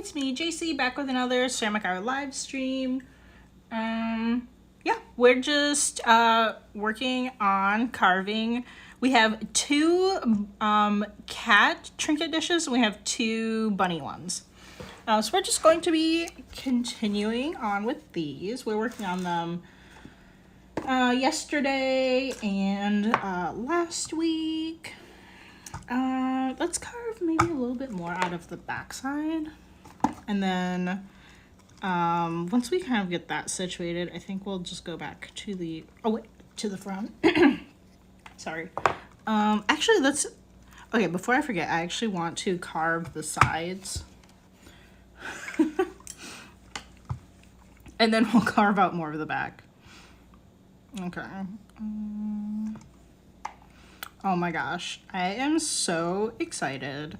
it's me, JC, back with another ceramic art live stream. Yeah, we're just working on carving. We have two cat trinket dishes, and we have two bunny ones. So we're just going to be continuing on with these. We're working on them yesterday and last week. Let's carve maybe a little bit more out of the backside, and then once we kind of get that situated, I think we'll just go back to the front. Sorry. Actually, okay, before I forget, I actually want to carve the sides. And then we'll carve out more of the back. Okay. Oh my gosh, I am so excited.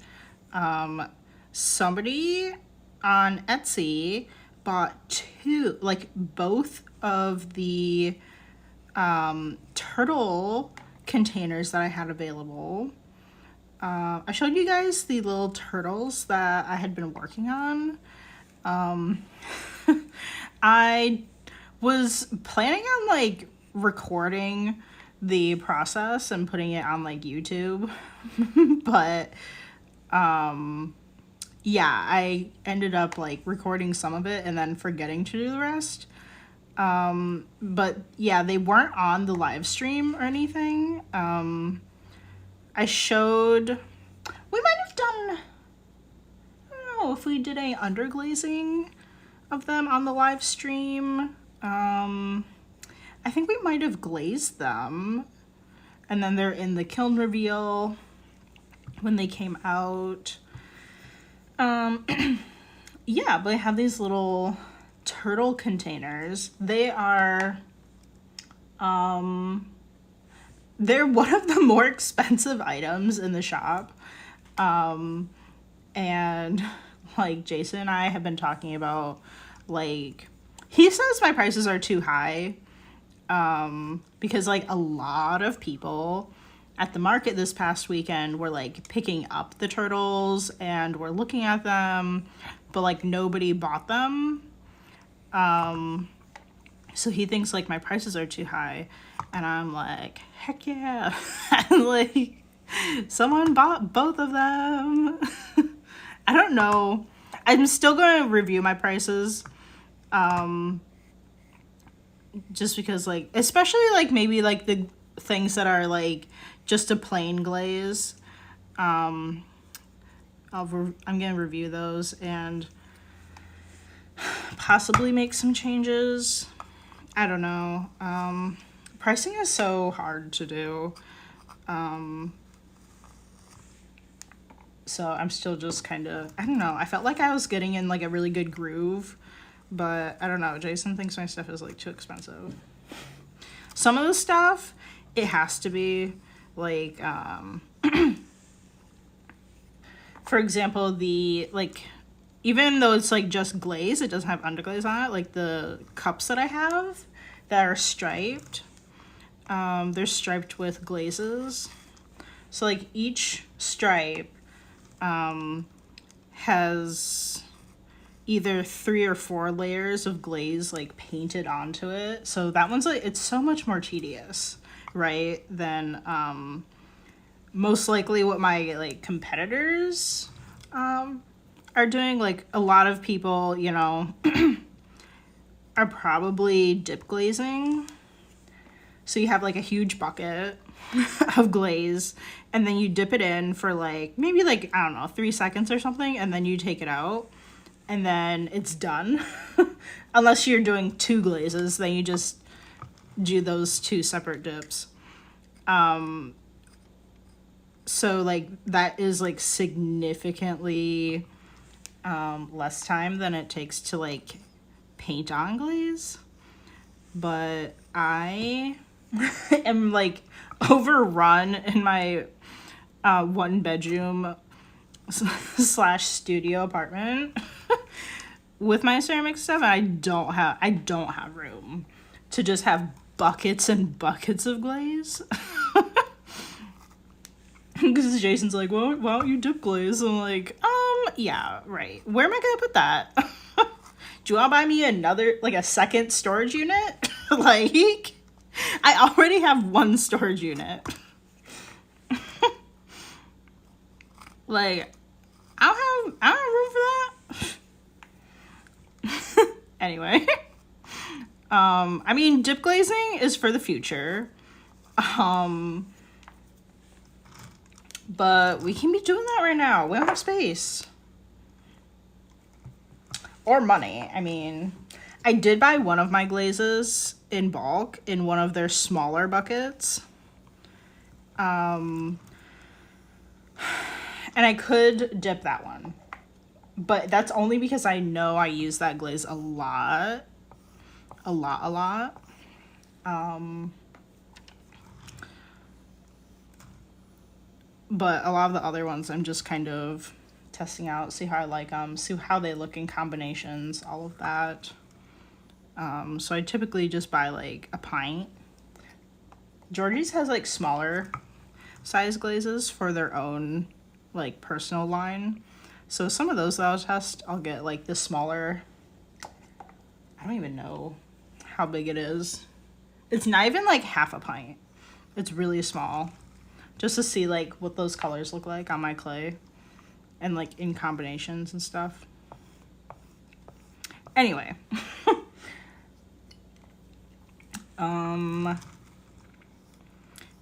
Somebody on Etsy bought both of the turtle containers that I had available. I showed you guys the little turtles that I had been working on. I was planning on recording the process and putting it on YouTube, but yeah, I ended up recording some of it and then forgetting to do the rest. But yeah, they weren't on the live stream or anything. I showed, we might have done, I don't know if we did any underglazing of them on the live stream. I think we might have glazed them, and then they're in the kiln reveal when they came out. Yeah, but I have these little turtle containers. They are, they're one of the more expensive items in the shop. And Jason and I have been talking about, he says my prices are too high. Because a lot of people at the market this past weekend were picking up the turtles and were looking at them, but nobody bought them. So he thinks my prices are too high, and I'm like, heck yeah. And someone bought both of them. I don't know. I'm still going to review my prices. Just because especially maybe the things that are just a plain glaze. I'm gonna review those and possibly make some changes. I don't know. Pricing is so hard to do. So I'm still just kind of, I don't know. I felt like I was getting in a really good groove. But I don't know, Jason thinks my stuff is too expensive. Some of the stuff, it has to be for example, the even though it's just glaze, it doesn't have underglaze on it. The cups that I have that are striped, they're striped with glazes. So each stripe has either 3 or 4 layers of glaze painted onto it. So that one's it's so much more tedious, right, than most likely what my competitors are doing. A lot of people, are probably dip glazing. So you have a huge bucket of glaze, and then you dip it in for maybe I don't know, 3 seconds or something, and then you take it out. And then it's done. Unless you're doing 2 glazes, then you just do those 2 separate dips. So that is significantly less time than it takes to paint on glaze. But I am overrun in my 1-bedroom / studio apartment with my ceramic stuff, and I don't have room to just have buckets and buckets of glaze. Because Jason's why don't you dip glaze? I'm Yeah, right. Where am I gonna put that? Do you want to buy me another, like a second storage unit? Like, I already have one storage unit. Like, I don't have room for that. Anyway. I mean, dip glazing is for the future. But we can be doing that right now. We don't have space. Or money. I mean, I did buy one of my glazes in bulk in one of their smaller buckets. And I could dip that one. But that's only because I know I use that glaze a lot. A lot. But a lot of the other ones I'm just kind of testing out, see how I like them, see how they look in combinations, all of that. So I typically just buy like a pint. Georgie's has like smaller size glazes for their own like personal line. So some of those that I'll test, I'll get like the smaller, I don't even know how big it is. It's not even like half a pint. It's really small. Just to see like what those colors look like on my clay and like in combinations and stuff. Anyway.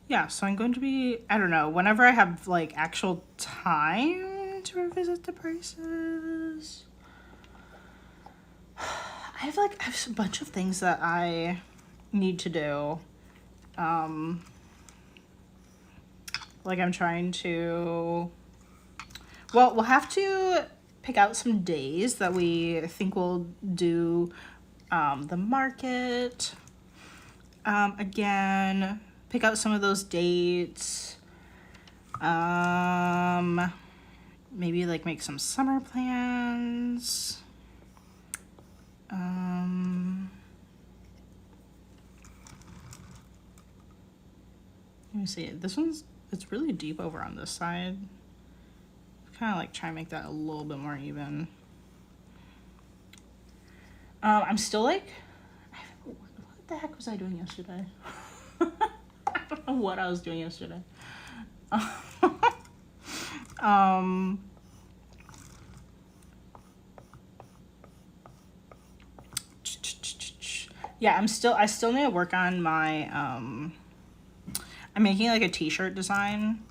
Yeah, so I'm going to be, I don't know, whenever I have like actual time to revisit the prices. I have a bunch of things that I need to do. Like I'm trying to, well, we'll have to pick out some days that we think we'll do the market. Again, pick out some of those dates. Maybe like make some summer plans. Let me see. This one's, it's really deep over on this side. Kind of like try and make that a little bit more even. I'm still like, what the heck was I doing yesterday? I don't know what I was doing yesterday. Yeah, I still need to work on my, I'm making like a t-shirt design.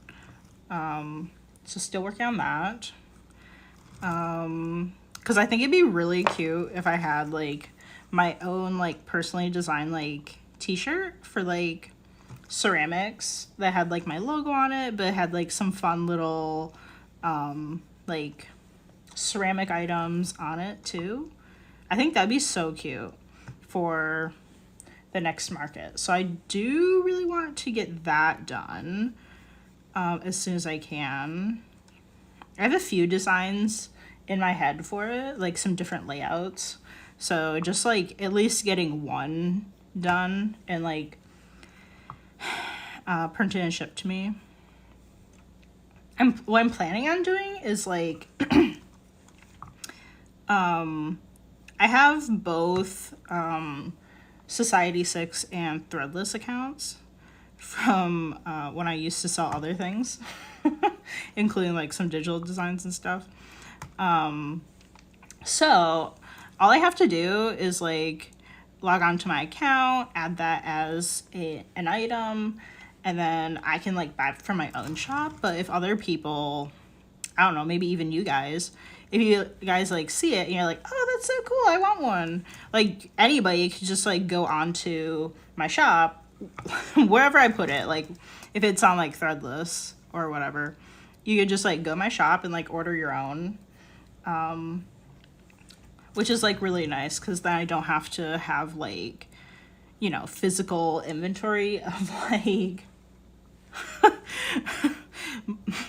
So still working on that. Cause I think it'd be really cute if I had like my own like personally designed like t-shirt for like ceramics that had like my logo on it, but it had like some fun little like ceramic items on it too. I think that'd be so cute for the next market. So I do really want to get that done as soon as I can. I have a few designs in my head for it, like some different layouts. So just like at least getting one done and like printed and shipped to me. What I'm planning on doing is like, I have both Society 6 and Threadless accounts from when I used to sell other things, including like some digital designs and stuff. So all I have to do is like log on to my account, add that as an item, and then I can like buy it from my own shop. But if other people, I don't know, maybe even you guys, if you guys like see it and you're like, oh, that's so cool, I want one. Like anybody could just like go onto my shop, wherever I put it. Like if it's on like Threadless or whatever, you could just like go to my shop and like order your own. Which is like really nice because then I don't have to have like, you know, physical inventory of like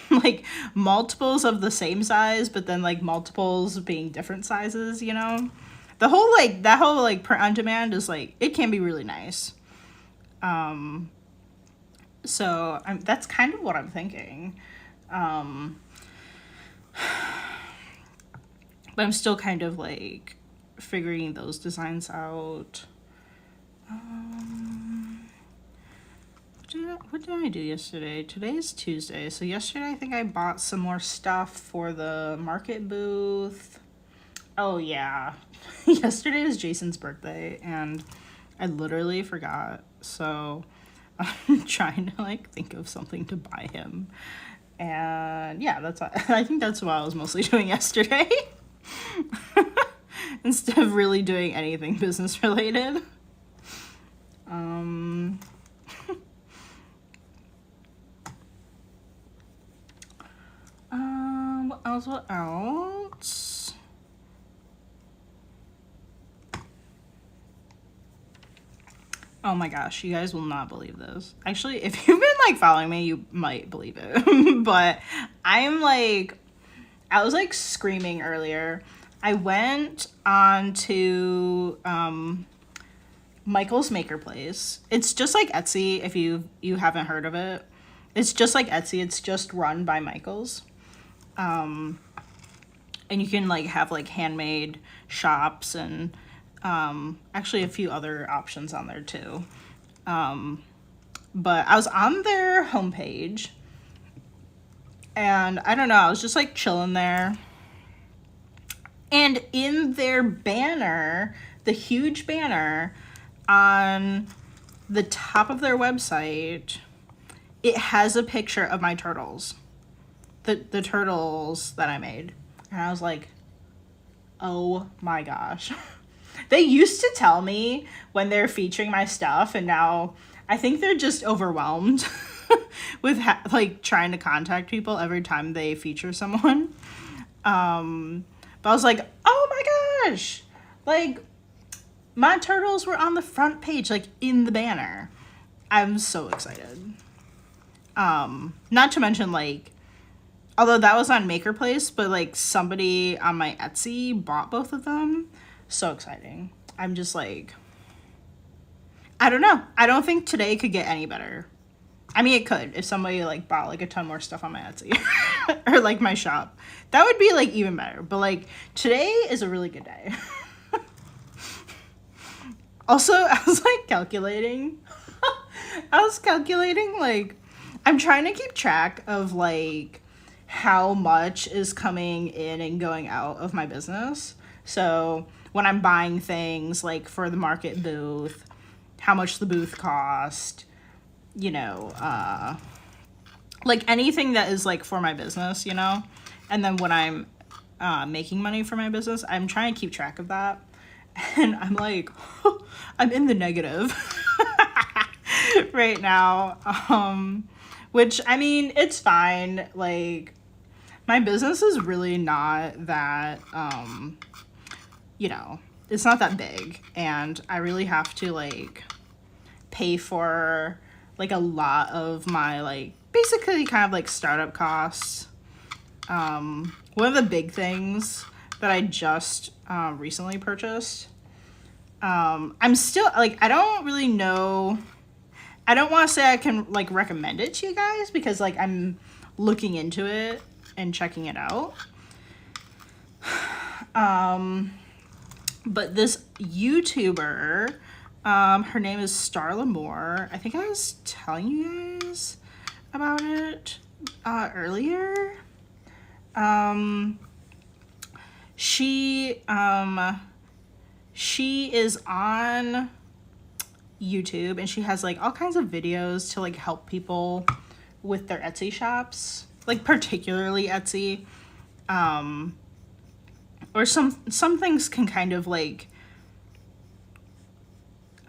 like multiples of the same size, but then like multiples being different sizes, you know. That whole like print on demand is like, it can be really nice. So that's kind of what I'm thinking. But I'm still kind of like figuring those designs out. What did I do yesterday? Today is Tuesday. So yesterday I think I bought some more stuff for the market booth. Oh yeah. Yesterday was Jason's birthday and I literally forgot. So I'm trying to like think of something to buy him. And yeah, I think that's what I was mostly doing yesterday. Instead of really doing anything business related. What else? Oh my gosh, you guys will not believe this. Actually, if you've been like following me, you might believe it. But I was like screaming earlier. I went on to Michael's Maker Place. It's just like Etsy if you haven't heard of it. It's just like Etsy. It's just run by Michael's. And you can like have like handmade shops and actually a few other options on there too. But I was on their homepage and I don't know, I was just like chilling there. And in their banner, the huge banner on the top of their website, it has a picture of my turtles. The turtles that I made. And I was like, oh my gosh. They used to tell me when they're featuring my stuff, and now I think they're just overwhelmed with like trying to contact people every time they feature someone. But I was like, oh my gosh, like my turtles were on the front page, like in the banner. I'm so excited. Not to mention like, although that was on Maker Place, but like somebody on my Etsy bought both of them. So exciting. I'm just like, I don't know. I don't think today could get any better. I mean, it could if somebody like bought like a ton more stuff on my Etsy or like my shop. That would be like even better. But like today is a really good day. Also, I was like calculating. Like, I'm trying to keep track of like how much is coming in and going out of my business. So when I'm buying things like for the market booth, how much the booth cost, you know, like anything that is like for my business, you know, and then when I'm making money for my business, I'm trying to keep track of that. And I'm like, I'm in the negative right now. Which, I mean, it's fine. Like, my business is really not that, you know, it's not that big. And I really have to, like, pay for, like, a lot of my, like, basically kind of, like, startup costs. One of the big things that I just recently purchased, I'm still, like, I don't really know. I don't want to say I can, like, recommend it to you guys because, like, I'm looking into it and checking it out. But this YouTuber, her name is Starla Moore. I think I was telling you guys about it earlier. She is on YouTube and she has like all kinds of videos to like help people with their Etsy shops, like particularly Etsy. Or some things can kind of like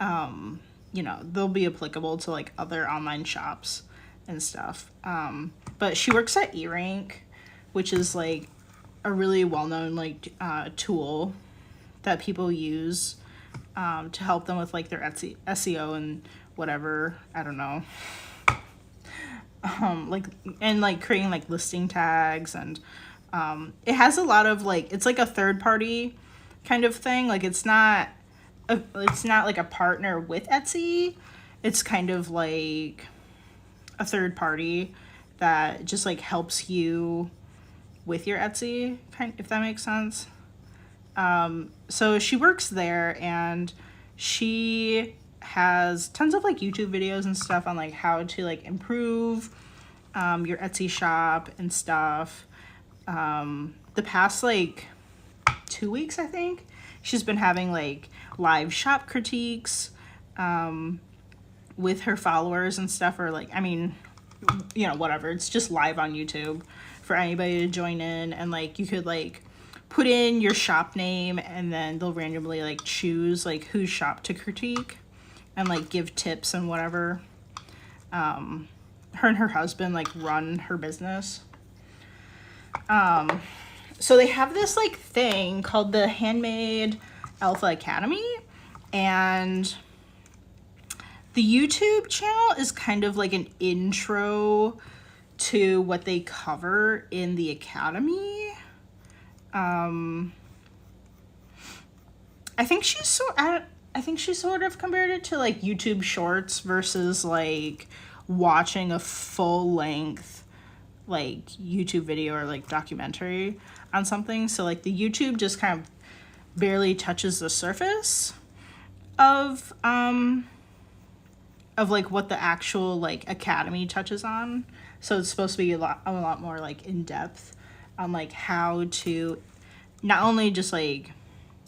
you know, they'll be applicable to like other online shops and stuff. But she works at eRank, which is like a really well-known like tool that people use to help them with like their Etsy SEO and whatever, I don't know. Like, and like creating like listing tags, and it has a lot of like, it's like a third party kind of thing. Like it's not like a partner with Etsy. It's kind of like a third party that just like helps you with your Etsy, kind, if that makes sense. So she works there, and she has tons of like YouTube videos and stuff on like how to like improve your Etsy shop and stuff. The past like 2 weeks, I think, she's been having like live shop critiques with her followers and stuff, or like, I mean, you know, whatever. It's just live on YouTube for anybody to join in, and like you could like put in your shop name, and then they'll randomly like choose like whose shop to critique and like give tips and whatever. Her and her husband like run her business. So they have this like thing called the Handmade Alpha Academy, and the YouTube channel is kind of like an intro to what they cover in the academy. I think she sort of compared it to like YouTube Shorts versus like watching a full length like YouTube video or like documentary on something. So like the YouTube just kind of barely touches the surface of like what the actual like academy touches on. So it's supposed to be a lot more like in depth on like how to not only just like,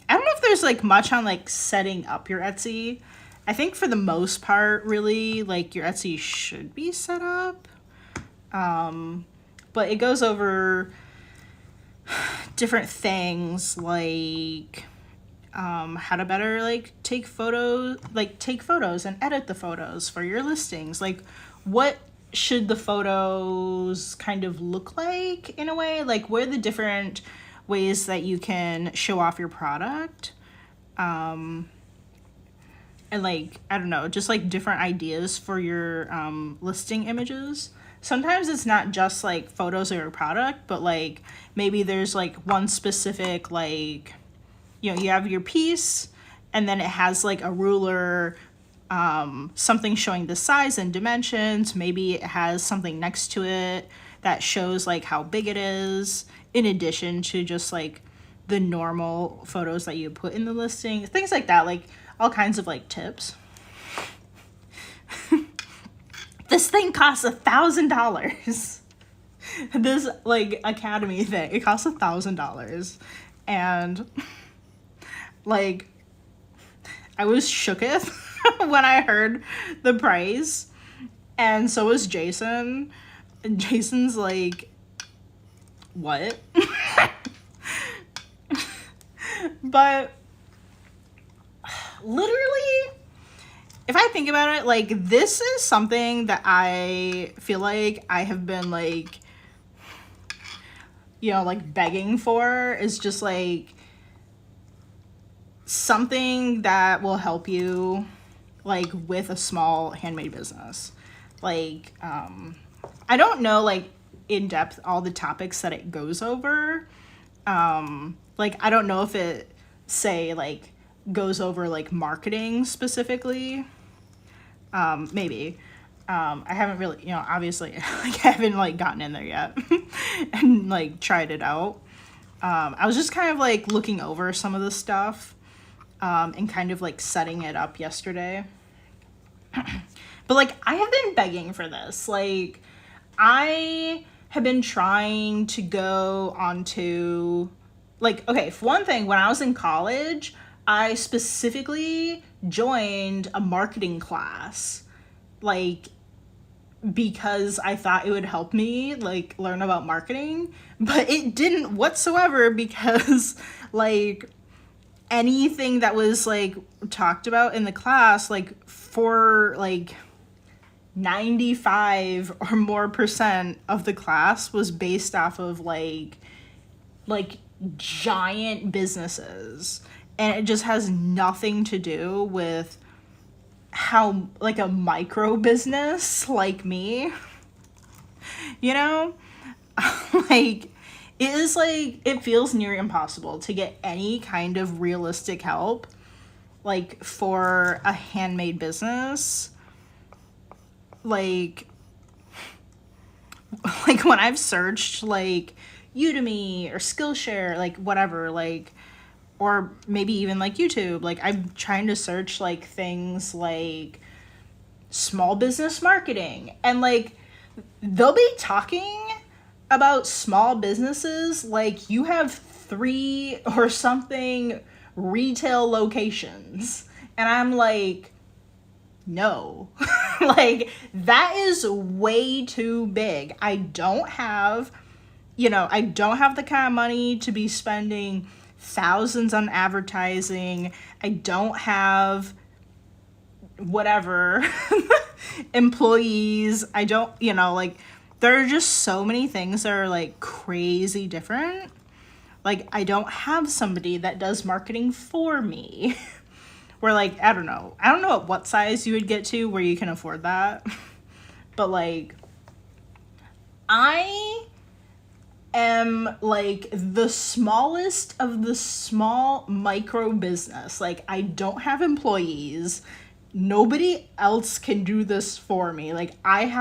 I don't know if there's like much on like setting up your Etsy. I think for the most part, really, like your Etsy should be set up. But it goes over different things like how to better like take photos and edit the photos for your listings. Like what should the photos kind of look like in a way? Like what are the different ways that you can show off your product? And like, I don't know, just like different ideas for your listing images. Sometimes it's not just like photos of your product, but like maybe there's like one specific, like, you know, you have your piece and then it has like a ruler, something showing the size and dimensions. Maybe it has something next to it that shows like how big it is, in addition to just like the normal photos that you put in the listing, things like that, like all kinds of like tips. This thing costs $1,000. This like academy thing, it costs $1,000, and like I was shooketh when I heard the price, and so was Jason. And Jason's like, what? But literally, if I think about it, like this is something that I feel like I have been like, you know, like begging for, is just like something that will help you like with a small handmade business. Like I don't know like in depth all the topics that it goes over. Like I don't know if it say like goes over like marketing specifically. Maybe. I haven't really, you know, obviously like I haven't like gotten in there yet and like tried it out. I was just kind of like looking over some of the stuff and kind of like setting it up yesterday. But like I have been begging for this. Like I have been trying to go onto like, okay, for one thing, when I was in college, I specifically joined a marketing class, like, because I thought it would help me, like, learn about marketing, but it didn't whatsoever, because, like, anything that was, like, talked about in the class, like, for, like, 95 or more % of the class was based off of, like, giant businesses. And it just has nothing to do with how, like, a micro business like me, you know, like, it is like, it feels near impossible to get any kind of realistic help, like, for a handmade business. Like when I've searched, like, Udemy or Skillshare, like, whatever, like, or maybe even like YouTube. Like I'm trying to search like things like small business marketing, and like they'll be talking about small businesses like you have 3 or something retail locations, and I'm like, no. Like that is way too big. I don't have the kind of money to be spending thousands on advertising. I don't have whatever employees. I don't, like there are just so many things that are like crazy different. Like I don't have somebody that does marketing for me. Where like, I don't know at what size you would get to where you can afford that. But like I am like the smallest of the small micro business. Like I don't have employees. Nobody else can do this for me. Like I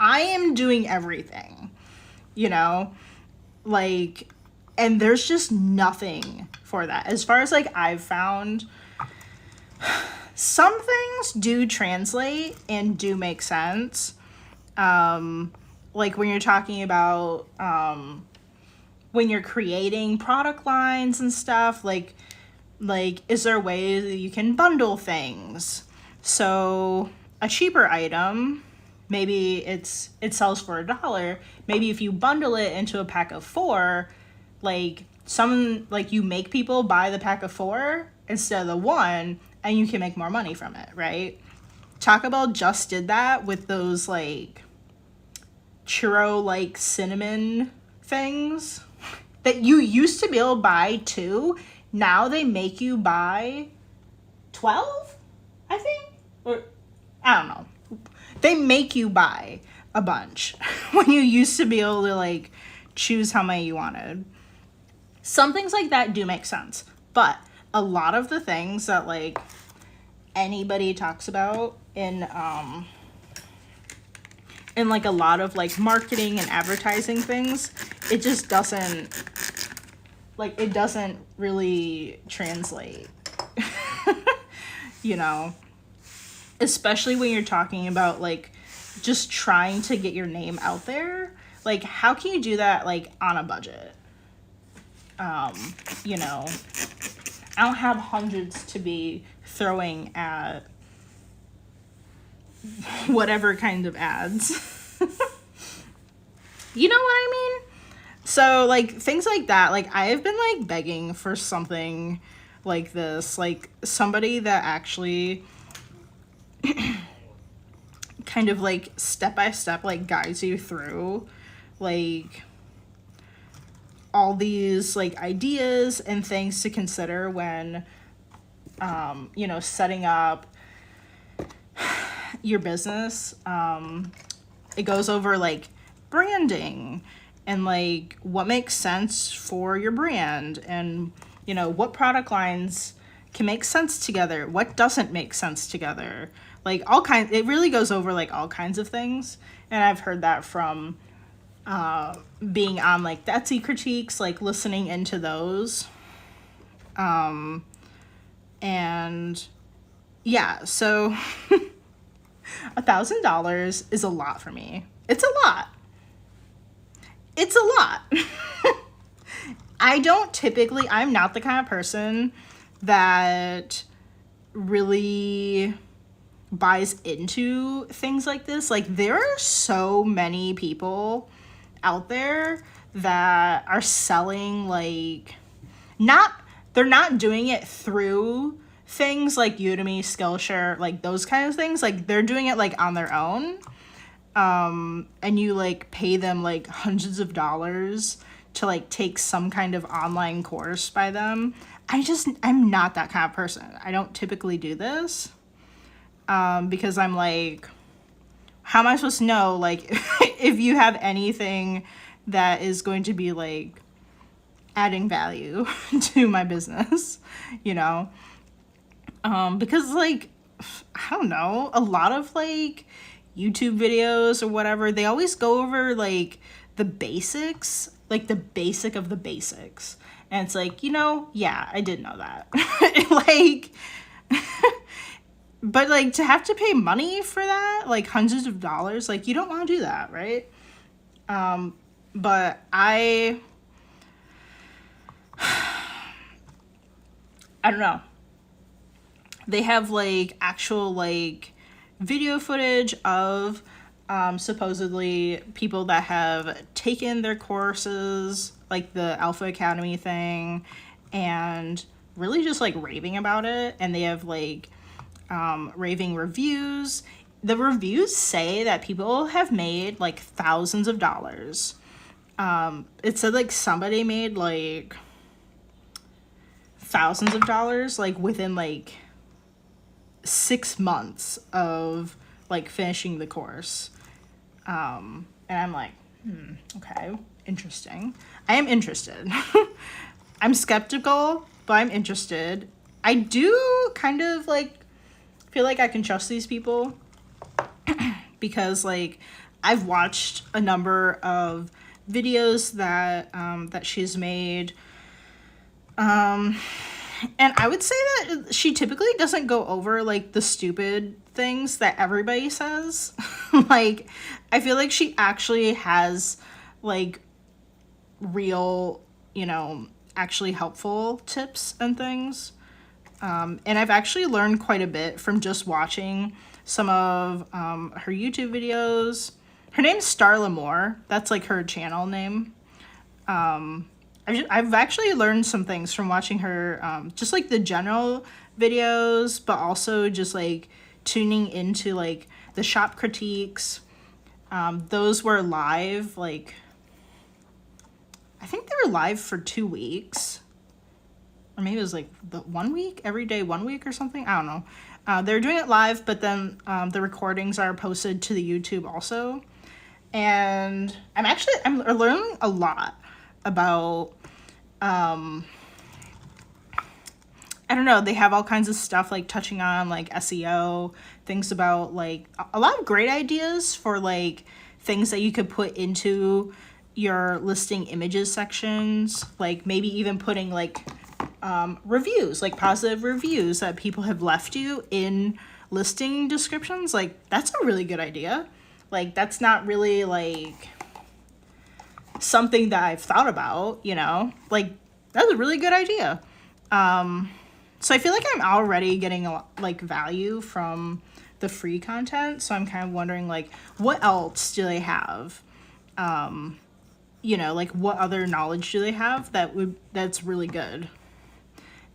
am doing everything, like, and there's just nothing for that. As far as like I've found, some things do translate and do make sense. Like when you're talking about when you're creating product lines and stuff, like is there a way that you can bundle things? So a cheaper item, maybe it sells for $1. Maybe if you bundle it into a pack of 4, like you make people buy the pack of 4 instead of the 1, and you can make more money from it, right? Taco Bell just did that with those like churro like cinnamon things that you used to be able to buy 2. Now they make you buy 12, I think, or I don't know. They make you buy a bunch when you used to be able to like choose how many you wanted. Some things like that do make sense, but a lot of the things that like anybody talks about in like a lot of like marketing and advertising things, it just doesn't really translate. Especially when you're talking about like just trying to get your name out there. Like how can you do that like on a budget? I don't have hundreds to be throwing at whatever kind of ads. You know what I mean? So like things like that, like I have been like begging for something like this, like somebody that actually kind of like step by step like guides you through like all these like ideas and things to consider when setting up your business. It goes over like branding and like what makes sense for your brand, and what product lines can make sense together, what doesn't make sense together, like all kinds. It really goes over like all kinds of things, and I've heard that from being on like the Etsy critiques, like listening into those. And yeah, so $1,000 is a lot for me. It's a lot. I'm not the kind of person that really buys into things like this. Like there are so many people out there that are selling like they're not doing it through things like Udemy, Skillshare, like those kind of things. Like they're doing it like on their own. And you like pay them like hundreds of dollars to like take some kind of online course by them. I'm not that kind of person. I don't typically do this. Because I'm like, how am I supposed to know like if you have anything that is going to be like adding value to my business, because like, I don't know, a lot of like YouTube videos or whatever, they always go over like the basics, like the basic of the basics. And it's like, yeah, I did know that. Like, but like to have to pay money for that, like hundreds of dollars, like you don't want to do that, right? But I don't know. They have like actual like video footage of supposedly people that have taken their courses, like the Alpha Academy thing, and really just like raving about it. And they have like raving reviews. The reviews say that people have made like thousands of dollars. It said like somebody made like thousands of dollars like within like 6 months of like finishing the course. And I'm like, okay, interesting. I am interested. I'm skeptical, but I'm interested. I do kind of like feel like I can trust these people because like I've watched a number of videos that that she's made. And I would say that she typically doesn't go over like the stupid things that everybody says. Like, I feel like she actually has like real, actually helpful tips and things. And I've actually learned quite a bit from just watching some of her YouTube videos. Her name's Starla Moore. That's like her channel name. I've actually learned some things from watching her, just like the general videos, but also just like tuning into like the shop critiques. Those were live, like, I think they were live for 2 weeks. Or maybe it was like the 1 week, every day 1 week or something. I don't know. They're doing it live, but then the recordings are posted to the YouTube also. And I'm learning a lot about, I don't know, they have all kinds of stuff like touching on like SEO, things about like a lot of great ideas for like things that you could put into your listing images sections, like maybe even putting like reviews, like positive reviews that people have left you in listing descriptions. Like that's a really good idea. Like that's not really like something that I've thought about, like that's a really good idea. So I feel like I'm already getting a lot, like value from the free content. So I'm kind of wondering like, what else do they have? Like what other knowledge do they have that's really good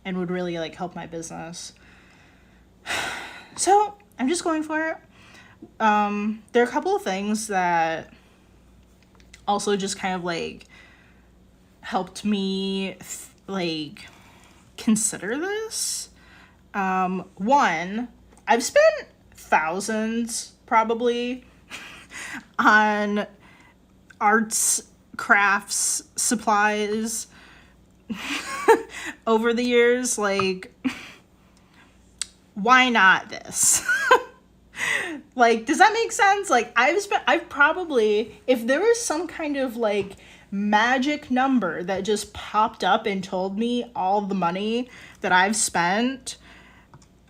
and would really like help my business? So I'm just going for it. There are a couple of things that also just kind of like helped me like consider this. One, I've spent thousands probably on arts, crafts, supplies over the years. Like, why not this? Like, does that make sense? Like, I've probably, if there was some kind of like magic number that just popped up and told me all the money that I've spent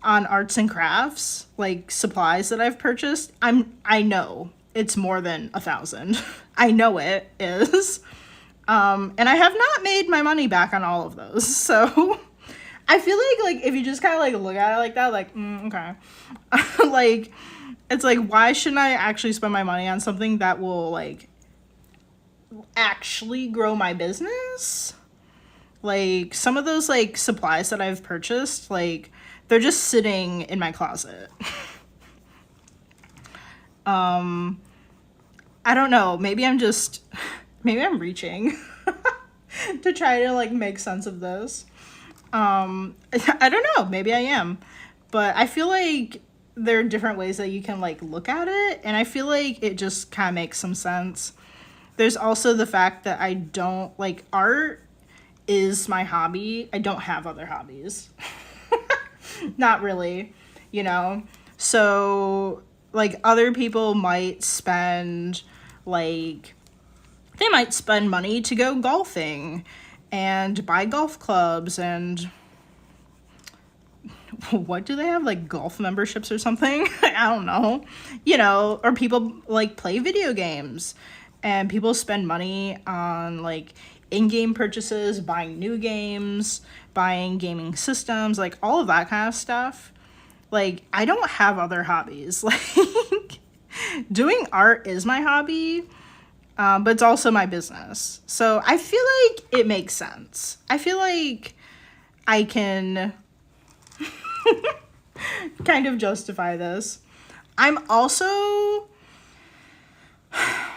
on arts and crafts, like supplies that I've purchased, I know it's more than 1,000. I know it is. And I have not made my money back on all of those. So I feel like if you just kind of like look at it like that, like, okay. Like, it's like, why shouldn't I actually spend my money on something that will like actually grow my business? Like some of those like supplies that I've purchased, like they're just sitting in my closet. I don't know, maybe I'm reaching to try to like make sense of this. I don't know, maybe I am, but I feel like there are different ways that you can like look at it, and I feel like it just kind of makes some sense. There's also the fact that I don't like art is my hobby. I don't have other hobbies. Not really, so like other people might spend money to go golfing and buy golf clubs and what do they have, like golf memberships or something? I don't know, you know, or people like play video games, and people spend money on like in-game purchases, buying new games, buying gaming systems, like all of that kind of stuff. Like, I don't have other hobbies. Like, doing art is my hobby, but it's also my business. So I feel like it makes sense. I feel like I can kind of justify this. I'm also, I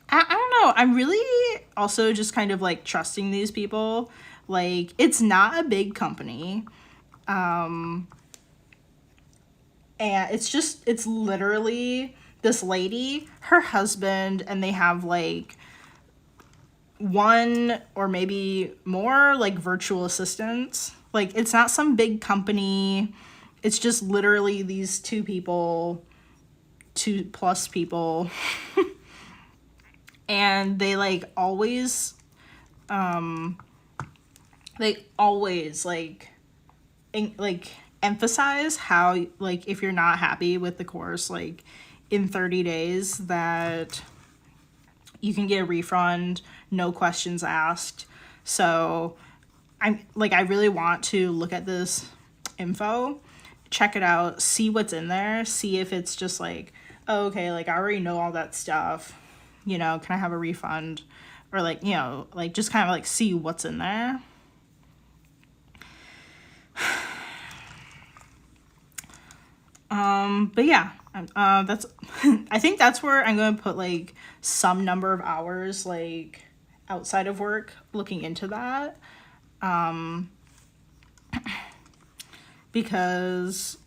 don't know, I'm really also just kind of like trusting these people. Like, it's not a big company. And it's literally this lady, her husband, and they have like one or maybe more like virtual assistants. Like, it's not some big company. It's just literally these two people, 2+ people. And they like always like emphasize how, like, if you're not happy with the course, like in 30 days that you can get a refund, no questions asked. So I really want to look at this info, check it out, see what's in there, see if it's just like, oh, okay, like I already know all that stuff, you know, can I have a refund? Or like, you know, like just kind of like see what's in there. But yeah, that's, I think that's where I'm going to put like some number of hours, like outside of work, looking into that. Because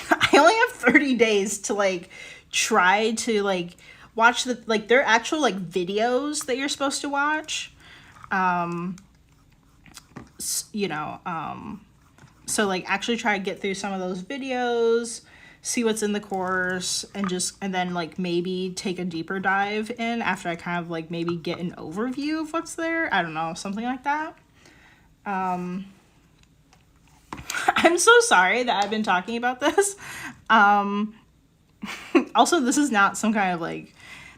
I only have 30 days to like try to like watch the, like, their actual like videos that you're supposed to watch. You know, so like actually try to get through some of those videos, see what's in the course, and then like maybe take a deeper dive in after I kind of like maybe get an overview of what's there. I don't know, something like that. I'm so sorry that I've been talking about this. Also, this is not some kind of like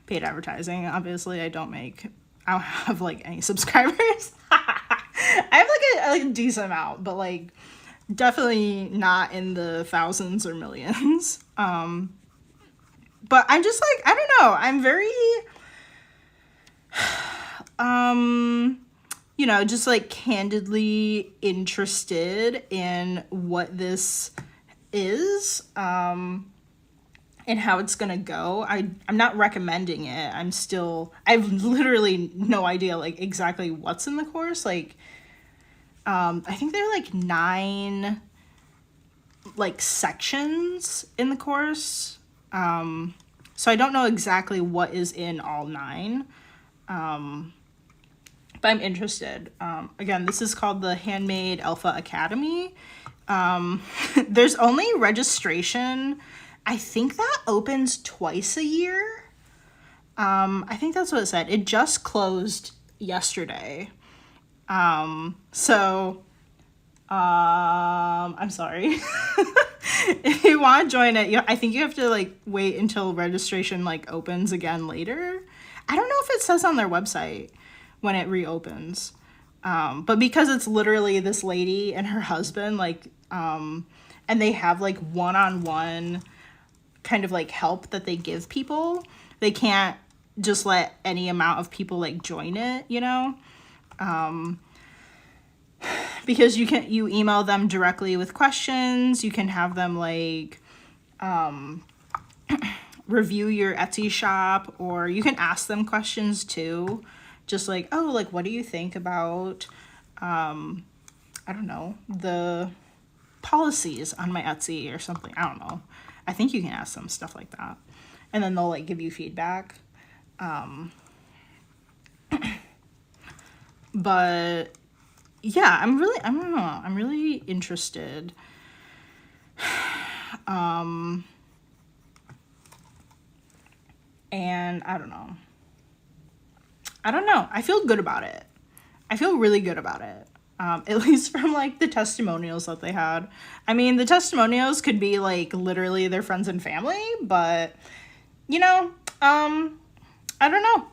paid advertising. Obviously, I don't have like any subscribers. I have like a decent amount, but like definitely not in the thousands or millions. But I'm just like, I don't know, I'm very you know, just like candidly interested in what this is, and how it's gonna go. I'm not recommending it. I've literally no idea like exactly what's in the course. Like, I think there are like 9 like sections in the course. So I don't know exactly what is in all 9. But I'm interested. Again, this is called the Handmade Alpha Academy. There's only registration. I think that opens twice a year. I think that's what it said. It just closed yesterday. So, I'm sorry. If you want to join it, I think you have to like wait until registration like opens again later. I don't know if it says on their website when it reopens. But because it's literally this lady and her husband, like, and they have like one-on-one kind of like help that they give people, they can't just let any amount of people like join it, you know? Because you email them directly with questions, you can have them like review your Etsy shop, or you can ask them questions too, just like, oh, like what do you think about I don't know, the policies on my Etsy or something. I don't know, I think you can ask them stuff like that, and then they'll like give you feedback. But yeah, I don't know, I'm really interested. And I don't know, I feel good about it. I feel really good about it. At least from like the testimonials that they had. I mean, the testimonials could be like literally their friends and family, but you know, I don't know.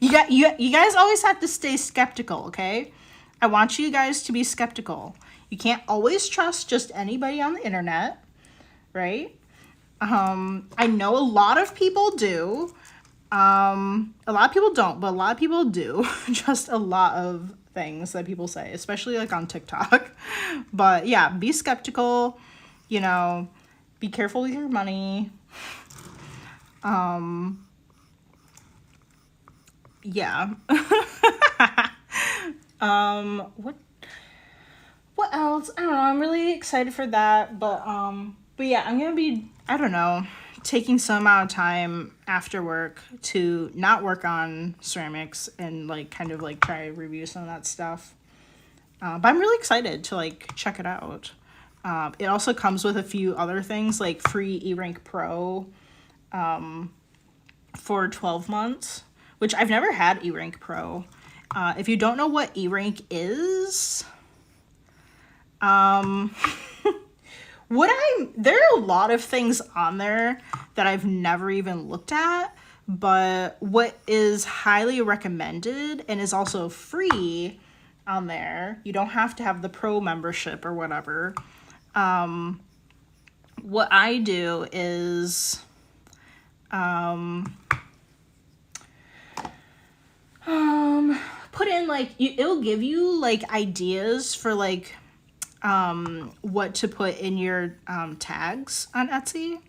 You guys always have to stay skeptical, okay? I want you guys to be skeptical. You can't always trust just anybody on the internet, right? I know a lot of people do. A lot of people don't, but a lot of people do. Just a lot of things that people say, especially like on TikTok. But yeah, be skeptical, you know, be careful with your money. Yeah. What else? I don't know. I'm really excited for that, but yeah, I'm gonna be, I don't know, taking some amount of time after work to not work on ceramics and like kind of like try to review some of that stuff. But I'm really excited to like check it out. It also comes with a few other things like free eRank Pro for 12 months, which I've never had eRank Pro. If you don't know what eRank is, there are a lot of things on there that I've never even looked at, but what is highly recommended and is also free on there, you don't have to have the pro membership or whatever. What I do is put in like, it'll give you like ideas for like what to put in your tags on Etsy,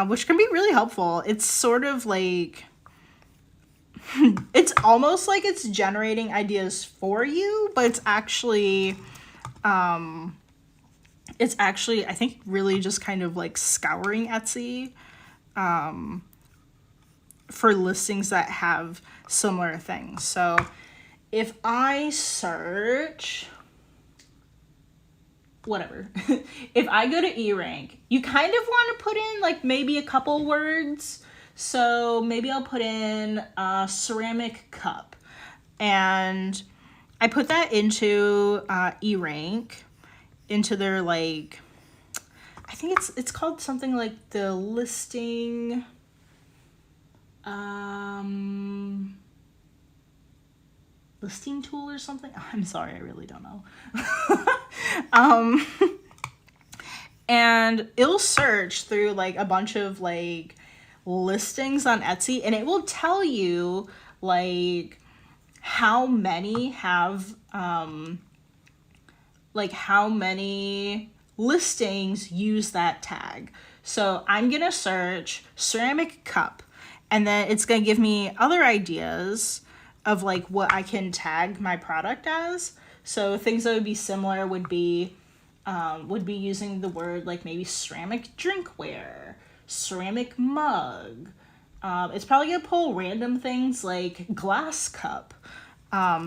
which can be really helpful. It's sort of like, it's almost like it's generating ideas for you, but it's actually, I think, really just kind of like scouring Etsy for listings that have similar things. So if I search whatever, if I go to eRank, you kind of want to put in like maybe a couple words. So maybe I'll put in a ceramic cup, and I put that into eRank, into their like, I think it's called something like the listing, listing tool or something. I'm sorry, I really don't know. And it'll search through like a bunch of like listings on Etsy, and it will tell you like how many have like how many listings use that tag. So I'm gonna search ceramic cup, and then it's gonna give me other ideas of like what I can tag my product as. So things that would be similar would be using the word like maybe ceramic drinkware, ceramic mug. It's probably gonna pull random things like glass cup,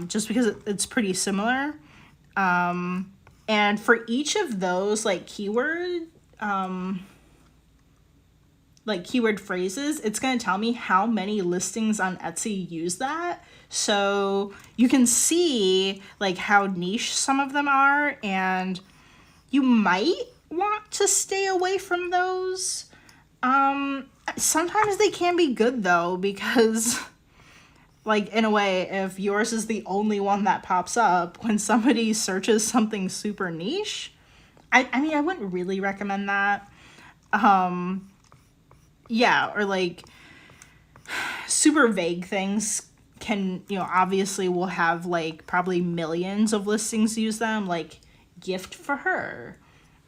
just because it's pretty similar. And for each of those like keyword phrases, it's gonna tell me how many listings on Etsy use that. So you can see like how niche some of them are, and you might want to stay away from those. Sometimes they can be good though, because like in a way, if yours is the only one that pops up when somebody searches something super niche, I mean, I wouldn't really recommend that. Yeah, or like super vague things can, you know, obviously will have like probably millions of listings use them, like gift for her.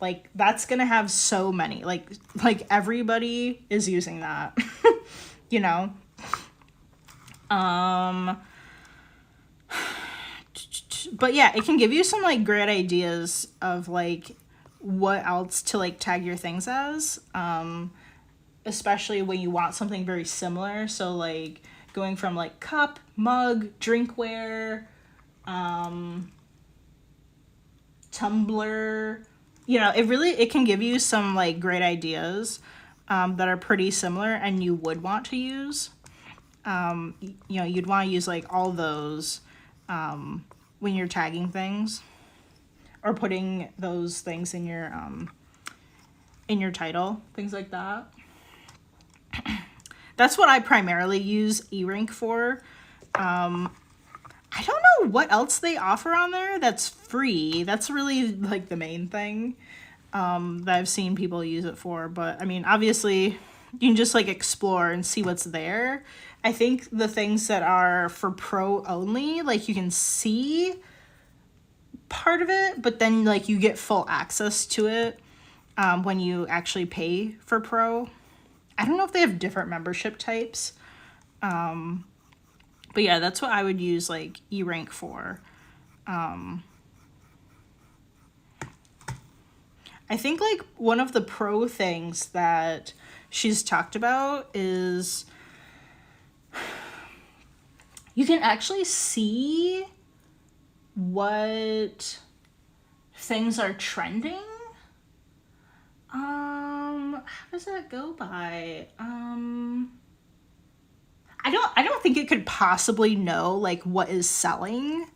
Like that's gonna have so many, like everybody is using that. You know. But yeah, it can give you some like great ideas of like what else to like tag your things as, especially when you want something very similar. So like going from like cup, mug, drinkware, tumbler, you know, it can give you some like great ideas that are pretty similar and you would want to use. you know, you'd want to use like all those when you're tagging things or putting those things in your title, things like that. That's what I primarily use eRank for. I don't know what else they offer on there that's free. That's really like the main thing that I've seen people use it for. But I mean, obviously you can just like explore and see what's there. I think the things that are for pro only, like you can see part of it, but then like you get full access to it when you actually pay for pro. I don't know if they have different membership types. But yeah, that's what I would use like eRank for. I think like one of the pro things that she's talked about is you can actually see what things are trending. How does that go by? I don't think it could possibly know like what is selling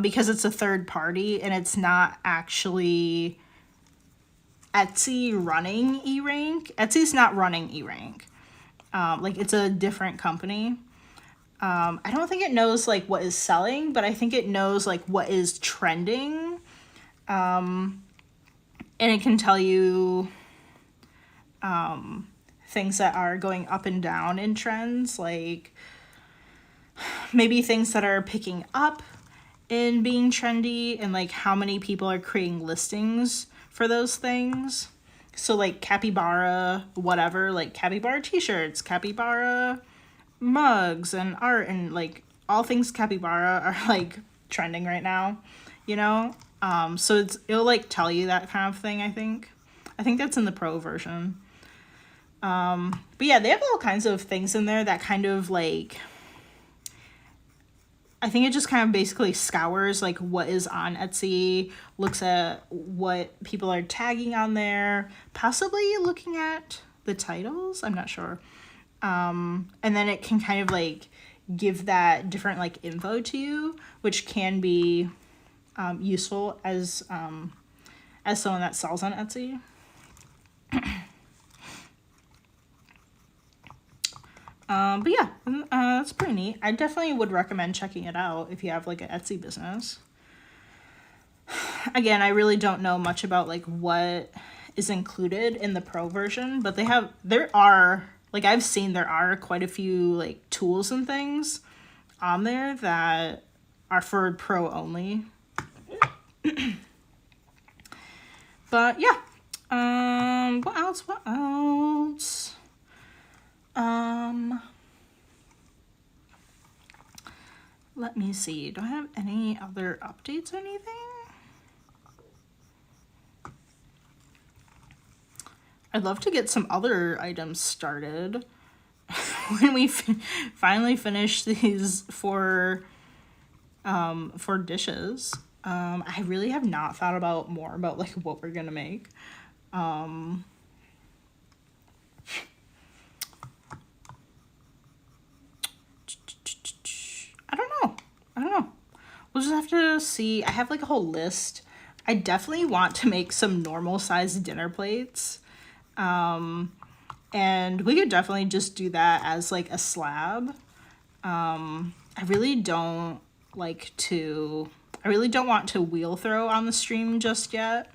because it's a third party and it's not actually Etsy running eRank. Etsy's not running eRank. Like it's a different company. I don't think it knows like what is selling, but I think it knows like what is trending. And it can tell you things that are going up and down in trends, like maybe things that are picking up in being trendy and like how many people are creating listings for those things. So like capybara, whatever, like capybara t-shirts, capybara mugs and art and like all things capybara are like trending right now, you know? So it'll like tell you that kind of thing, I think. I think that's in the pro version. But yeah, they have all kinds of things in there that kind of like, I think it just kind of basically scours like what is on Etsy, looks at what people are tagging on there, possibly looking at the titles, I'm not sure. And then it can kind of like give that different like info to you, which can be useful as someone that sells on Etsy. But yeah, that's pretty neat. I definitely would recommend checking it out if you have like an Etsy business. Again, I really don't know much about like what is included in the pro version, but there are quite a few like tools and things on there that are for pro only. But yeah, what else? Let me see. Do I have any other updates or anything? I'd love to get some other items started when we finally finish these for dishes. I really have not thought about more about like what we're gonna make. I don't know. We'll just have to see. I have like a whole list. I definitely want to make some normal sized dinner plates. And we could definitely just do that as like a slab. I really don't want to wheel throw on the stream just yet.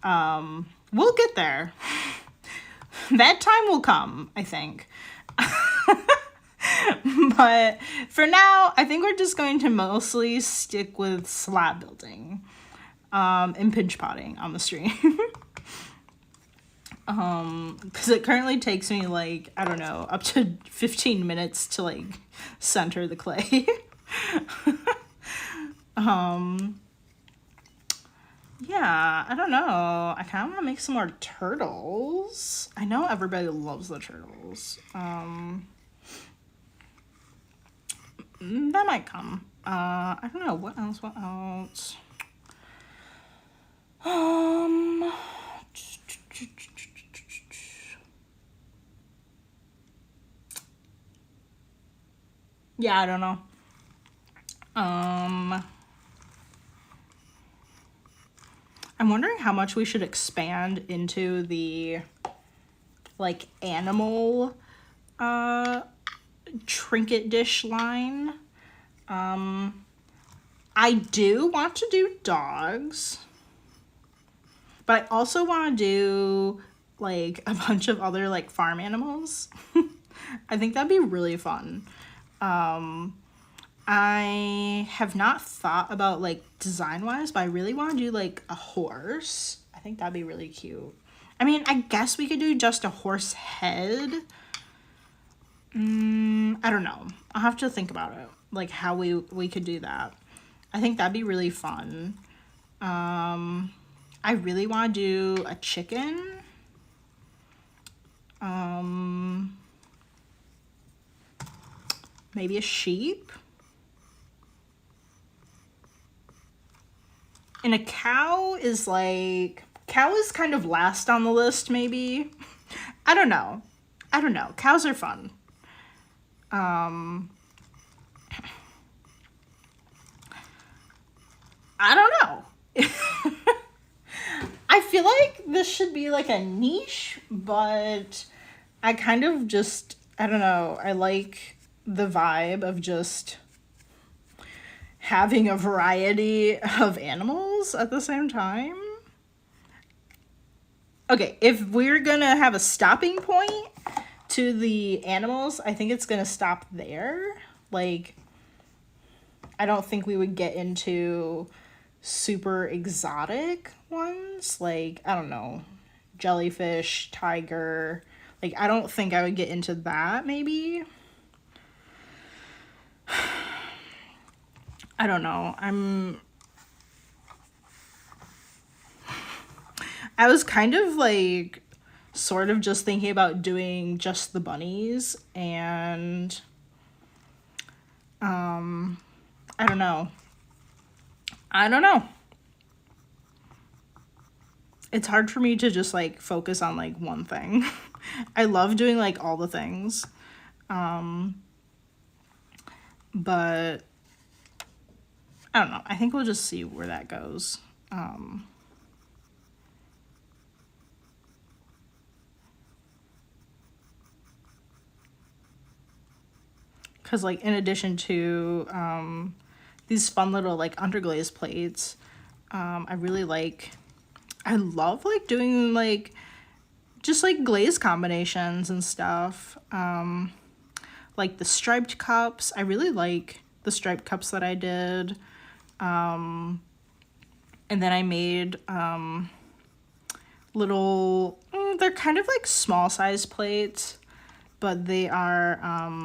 We'll get there. That time will come, I think. But for now, I think we're just going to mostly stick with slab building and pinch potting on the stream. Because it currently takes me like, I don't know, up to 15 minutes to like center the clay. Yeah, I don't know. I kind of want to make some more turtles. I know everybody loves the turtles. That might come. I don't know. What else? Yeah, I don't know. I'm wondering how much we should expand into the like animal trinket dish line. I do want to do dogs, but I also want to do like a bunch of other like farm animals. I think that'd be really fun. I have not thought about like design wise, but I really want to do like a horse. I think that'd be really cute. I mean, I guess we could do just a horse head. I don't know. I'll have to think about it, like how we could do that. I think that'd be really fun. I really want to do a chicken. Maybe a sheep. And a cow is kind of last on the list, maybe. I don't know. Cows are fun. I don't know. I feel like this should be like a niche, but I kind of just, I don't know. I like the vibe of just having a variety of animals at the same time. Okay, if we're gonna have a stopping point to the animals, I think it's gonna stop there. Like, I don't think we would get into super exotic ones. Like, I don't know, jellyfish, tiger. Like, I don't think I would get into that, maybe. I don't know. I was kind of like sort of just thinking about doing just the bunnies, and I don't know. It's hard for me to just like focus on like one thing. I love doing like all the things. But I don't know. I think we'll just see where that goes. Because like in addition to these fun little like underglaze plates, I love like doing like just like glaze combinations and stuff. Like the striped cups. I really like the striped cups that I did. And then I made little, they're kind of like small size plates, but they are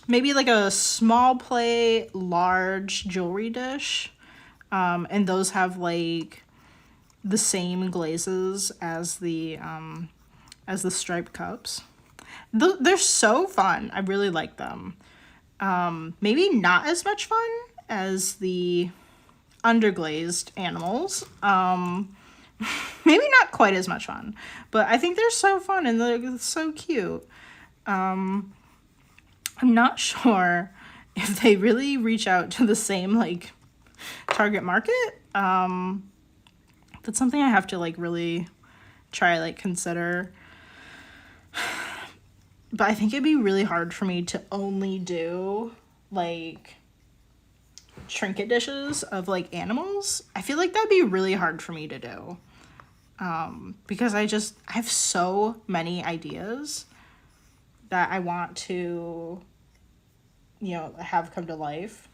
maybe like a small plate, large jewelry dish. And those have like the same glazes as the striped cups. They're so fun. I really like them. Maybe not as much fun as the underglazed animals. Maybe not quite as much fun, but I think they're so fun and they're so cute. I'm not sure if they really reach out to the same like target market. That's something I have to like really try like consider. But I think it'd be really hard for me to only do like trinket dishes of like animals. I feel like that'd be really hard for me to do. Because I have so many ideas that I want to, have come to life.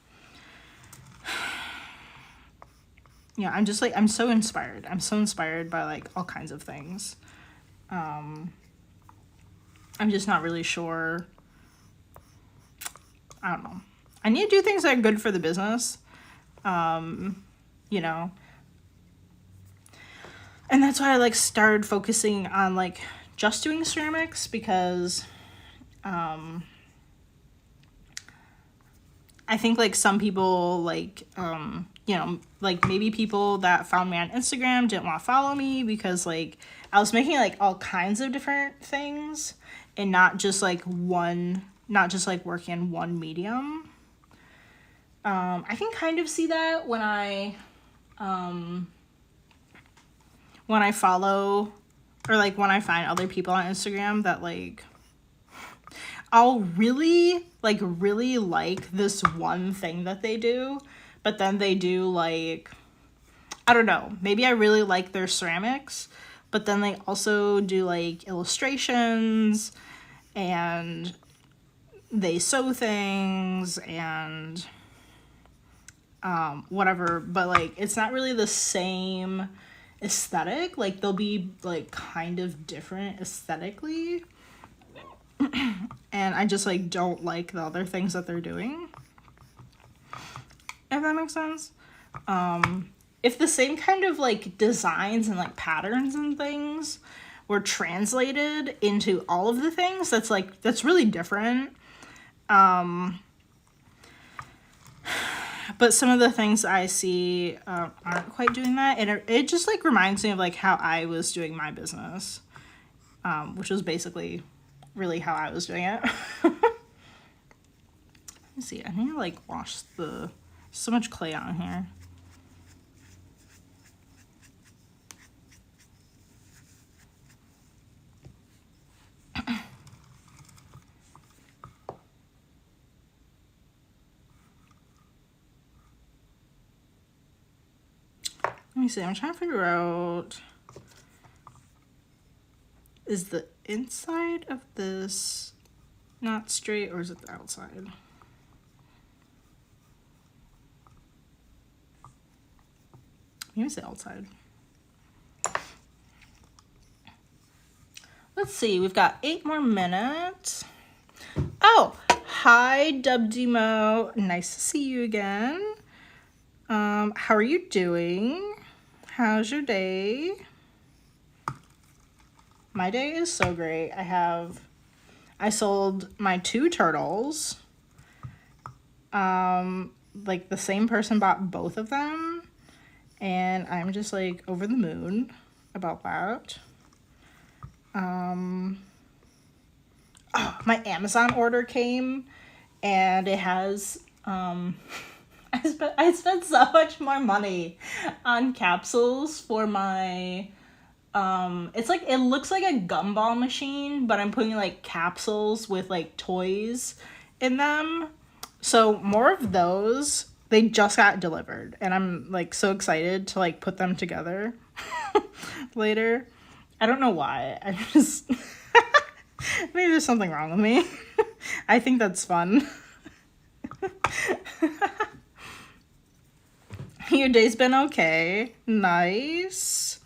Yeah, I'm just like, I'm so inspired. I'm so inspired by like all kinds of things. I'm just not really sure. I don't know. I need to do things that are good for the business. And that's why I like started focusing on like just doing ceramics, because I think like some people like like maybe people that found me on Instagram didn't want to follow me because like I was making like all kinds of different things and not just like one not just like working in one medium. I can kind of see that when I follow, or like when I find other people on Instagram that like I'll really like this one thing that they do, but then they do like, I don't know, maybe I really like their ceramics, but then they also do like illustrations and they sew things and whatever, but like it's not really the same aesthetic. Like they'll be like kind of different aesthetically. And I just like don't like the other things that they're doing, if that makes sense. If the same kind of like designs and like patterns and things were translated into all of the things, that's really different. But some of the things I see aren't quite doing that, and it just like reminds me of like how I was doing my business, which was basically really how I was doing it. Let me see, I need to like wash so much clay on here. Let me see, I'm trying to figure out, is the inside of this not straight or is it the outside? Maybe it's the outside. Let's see, we've got 8 more minutes. Oh, hi Dubdemo, nice to see you again. How are you doing? How's your day? My day is so great. I sold my 2 turtles. Like the same person bought both of them, and I'm just like over the moon about that. Oh, my Amazon order came, and it has I spent so much more money on capsules for my it's like, it looks like a gumball machine, but I'm putting like capsules with like toys in them. So more of those. They just got delivered, and I'm like so excited to like put them together later. I don't know why. I just maybe there's something wrong with me. I think that's fun. Your day's been okay. Nice.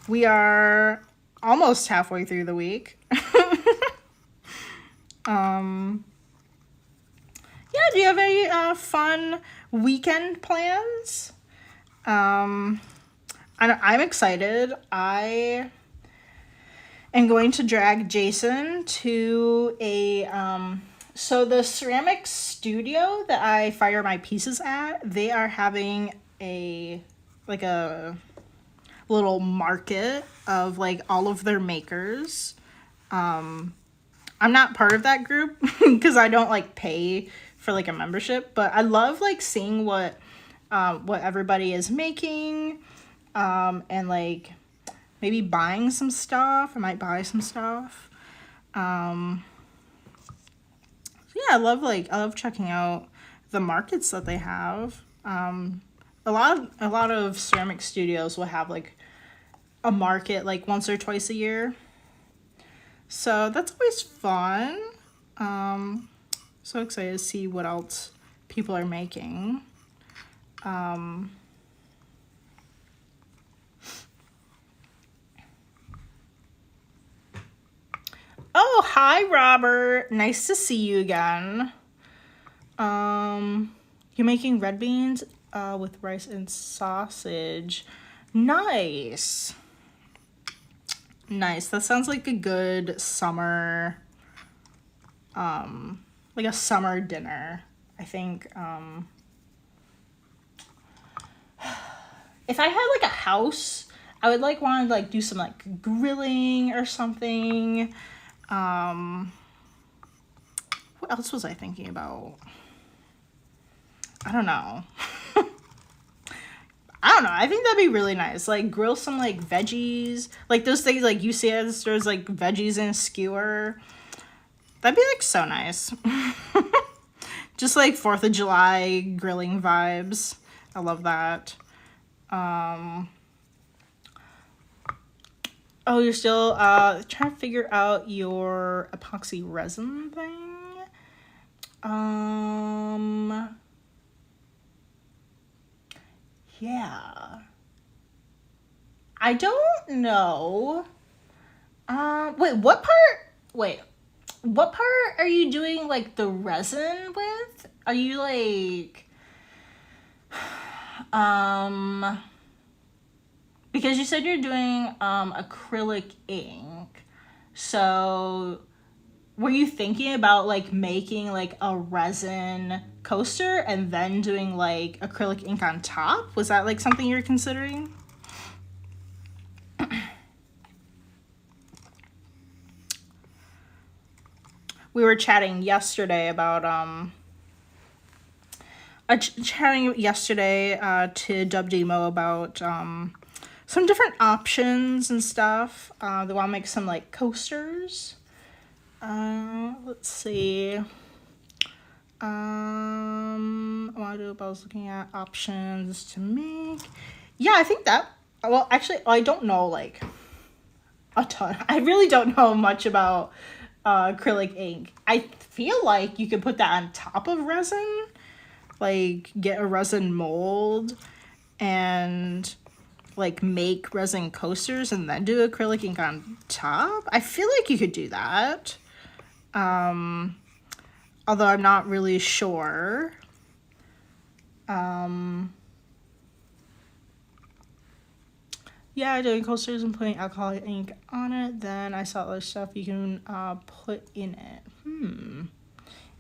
We are almost halfway through the week. Yeah, do you have any fun weekend plans? I'm excited. I am going to drag Jason to a so the ceramic studio that I fire my pieces at, they are having a little market of like all of their makers. I'm not part of that group because I don't like pay for like a membership, but I love like seeing what everybody is making, and like maybe buying some stuff. I might buy some stuff. Yeah, I love checking out the markets that they have. A lot of ceramic studios will have like a market like once or twice a year. So that's always fun. So excited to see what else people are making. Oh, hi, Robert. Nice to see you again. You're making red beans with rice and sausage. Nice. Nice. That sounds like a good summer, like a summer dinner. I think, if I had like a house, I would like want to like do some like grilling or something. What What else was I thinking about? I don't know. I don't know. I think that'd be really nice. Like, grill some, like, veggies. Like, those things, like, you see at the stores, like, veggies in a skewer. That'd be, like, so nice. Just, like, 4th of July grilling vibes. I love that. Oh, you're still trying to figure out your epoxy resin thing? Yeah. I don't know. Wait, what part are you doing, like, the resin with? Are you, like, because you said you're doing, acrylic ink, so were you thinking about, like, making, like, a resin coaster and then doing, like, acrylic ink on top? Was that, like, something you were considering? We were chatting yesterday about, to Dub Demo about, some different options and stuff. They want to make some, like, coasters. Let's see. I was looking at options to make. Yeah, I think that, well, actually, I don't know, like, a ton. I really don't know much about acrylic ink. I feel like you could put that on top of resin. Like, get a resin mold and, like, make resin coasters and then do acrylic ink on top. I feel like you could do that. Although I'm not really sure. Yeah, doing coasters and putting alcoholic ink on it. Then I saw other stuff you can put in it.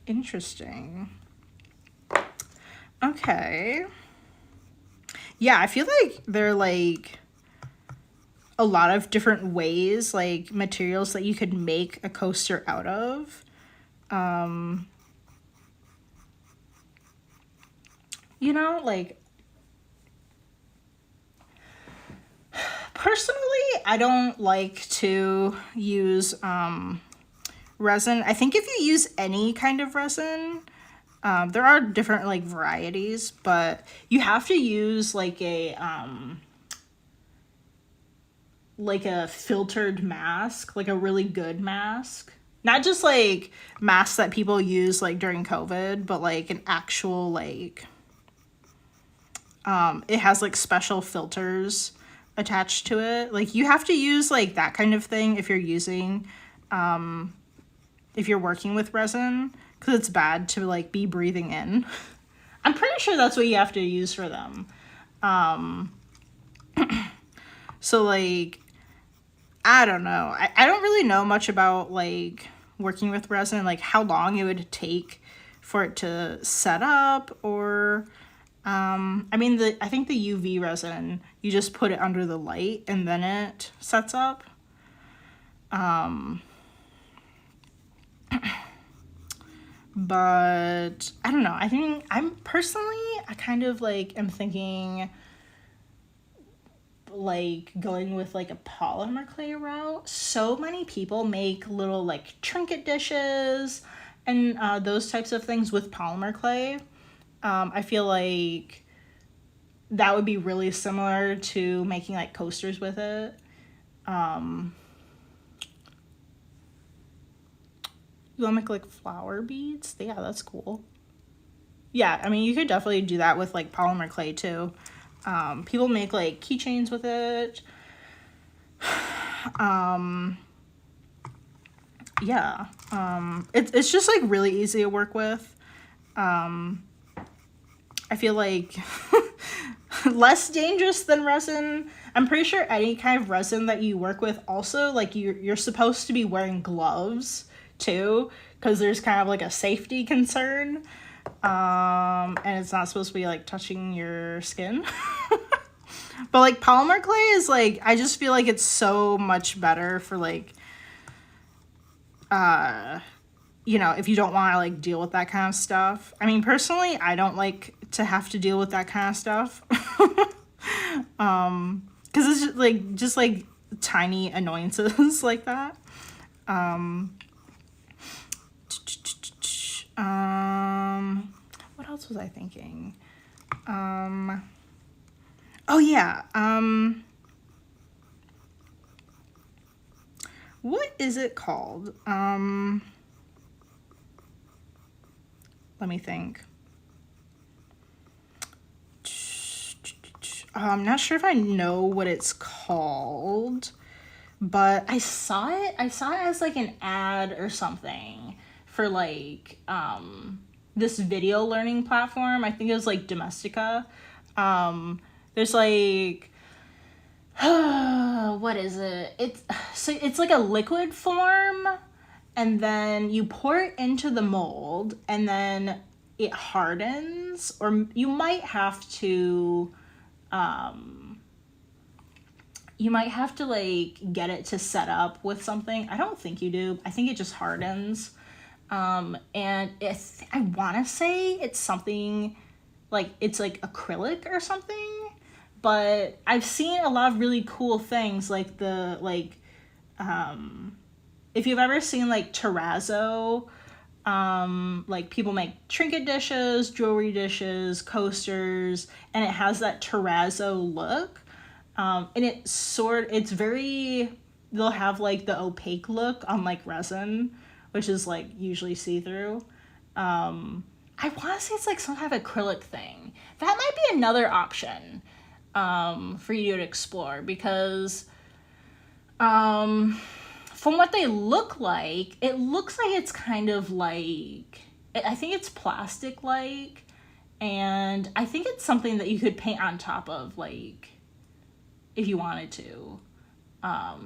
Interesting. Okay. Yeah, I feel like there are, like, a lot of different ways, like, materials that you could make a coaster out of. You know, like, personally, I don't like to use resin. I think if you use any kind of resin, there are different, like, varieties, but you have to use, like, a filtered mask, like a really good mask. Not just, like, masks that people use, like, during COVID, but, like, an actual, like, it has, like, special filters attached to it. Like, you have to use, like, that kind of thing if you're using, if you're working with resin, because it's bad to, like, be breathing in. I'm pretty sure that's what you have to use for them. So, like, I don't know. I don't really know much about, like, working with resin, like, how long it would take for it to set up, or, I mean, I think the UV resin, you just put it under the light and then it sets up. But I don't know. I think I kind of, like, am thinking, like, going with, like, a polymer clay route. So many people make little, like, trinket dishes and those types of things with polymer clay. I feel like that would be really similar to making, like, coasters with it. You want to make, like, flower beads? Yeah, that's cool. Yeah, I mean, you could definitely do that with, like, polymer clay, too. People make, like, keychains with it. Yeah. It's just, like, really easy to work with. I feel like less dangerous than resin. I'm pretty sure any kind of resin that you work with also, like, you're supposed to be wearing gloves too, because there's kind of, like, a safety concern, and it's not supposed to be, like, touching your skin. But, like, polymer clay is, like, I just feel like it's so much better for, like, you know, if you don't want to like deal with that kind of stuff. I mean, personally, I don't like to have to deal with that kind of stuff. Because it's just like tiny annoyances like that. What else was I thinking? Oh yeah. What is it called? Let me think. I'm not sure if I know what it's called, but I saw it as like an ad or something for like this video learning platform. I think it was like Domestika. There's like what is it? It's like a liquid form, and then you pour it into the mold, and then it hardens, or you might have to like get it to set up with something. I don't think you do. I think it just hardens. And I want to say it's something like, it's like acrylic or something, but I've seen a lot of really cool things like if you've ever seen like terrazzo, like people make trinket dishes, jewelry dishes, coasters, and it has that terrazzo look. And it's very, they'll have like the opaque look on like resin, which is like usually see-through. I want to say it's like some kind of acrylic thing. That might be another option for you to explore, because from what they look like, it looks like it's kind of like, I think it's plastic-like, and I think it's something that you could paint on top of, like, if you wanted to. I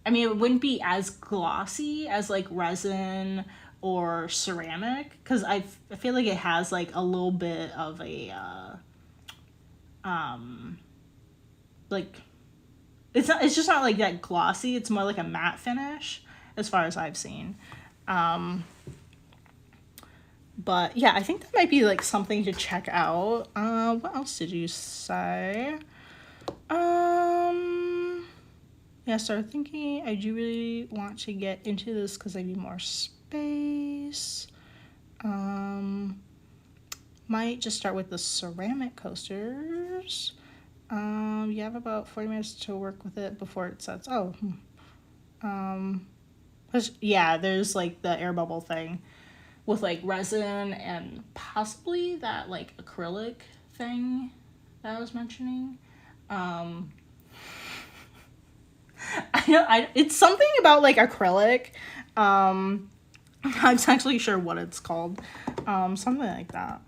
mean, it wouldn't be as glossy as like resin or ceramic, because I feel like it has like a little bit of a like, it's just not like that glossy. It's more like a matte finish as far as I've seen. But yeah, I think that might be like something to check out. What else did you say? Yeah, I started thinking I do really want to get into this because I need more space. Might just start with the ceramic coasters. You have about 40 minutes to work with it before it sets. Yeah, there's like the air bubble thing with like resin and possibly that like acrylic thing that I was mentioning. It's something about like acrylic. I'm not actually sure what it's called. Something like that.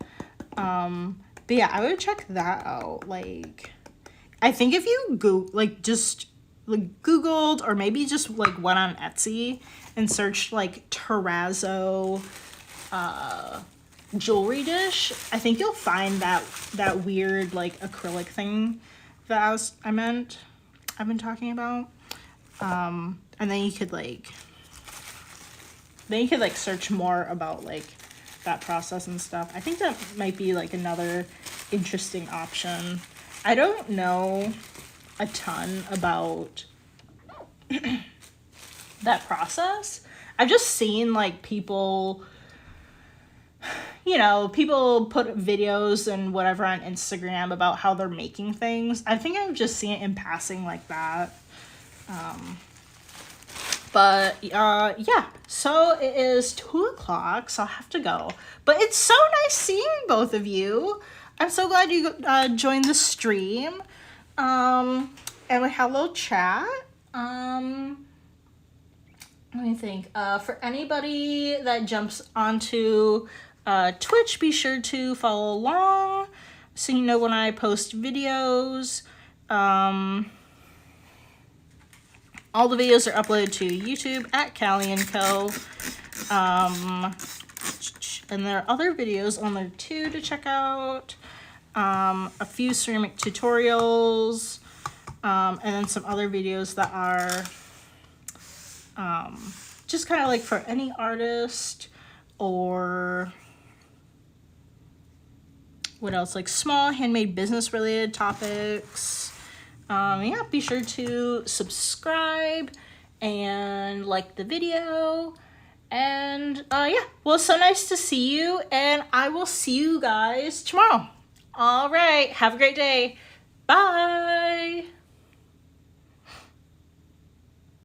But yeah, I would check that out. Like, I think if you just like Googled, or maybe just like went on Etsy and searched like terrazzo jewelry dish, I think you'll find that weird like acrylic thing that I've been talking about. And then you could like search more about like that process and stuff. I think that might be like another interesting option. I don't know a ton about that process. I've just seen like people put videos and whatever on Instagram about how they're making things. I think I've just seen it in passing like that. Yeah, so it is 2:00, so I'll have to go. But it's so nice seeing both of you. I'm so glad you joined the stream. And we had a little chat. Let me think. For anybody that jumps onto Twitch, be sure to follow along so you know when I post videos. All the videos are uploaded to YouTube at calieandco. And there are other videos on there too to check out. A few ceramic tutorials, and then some other videos that are just kind of like for any artist or what else, like small handmade business related topics. Yeah, be sure to subscribe and like the video. And yeah, well, so nice to see you, and I will see you guys tomorrow. All right, have a great day. Bye.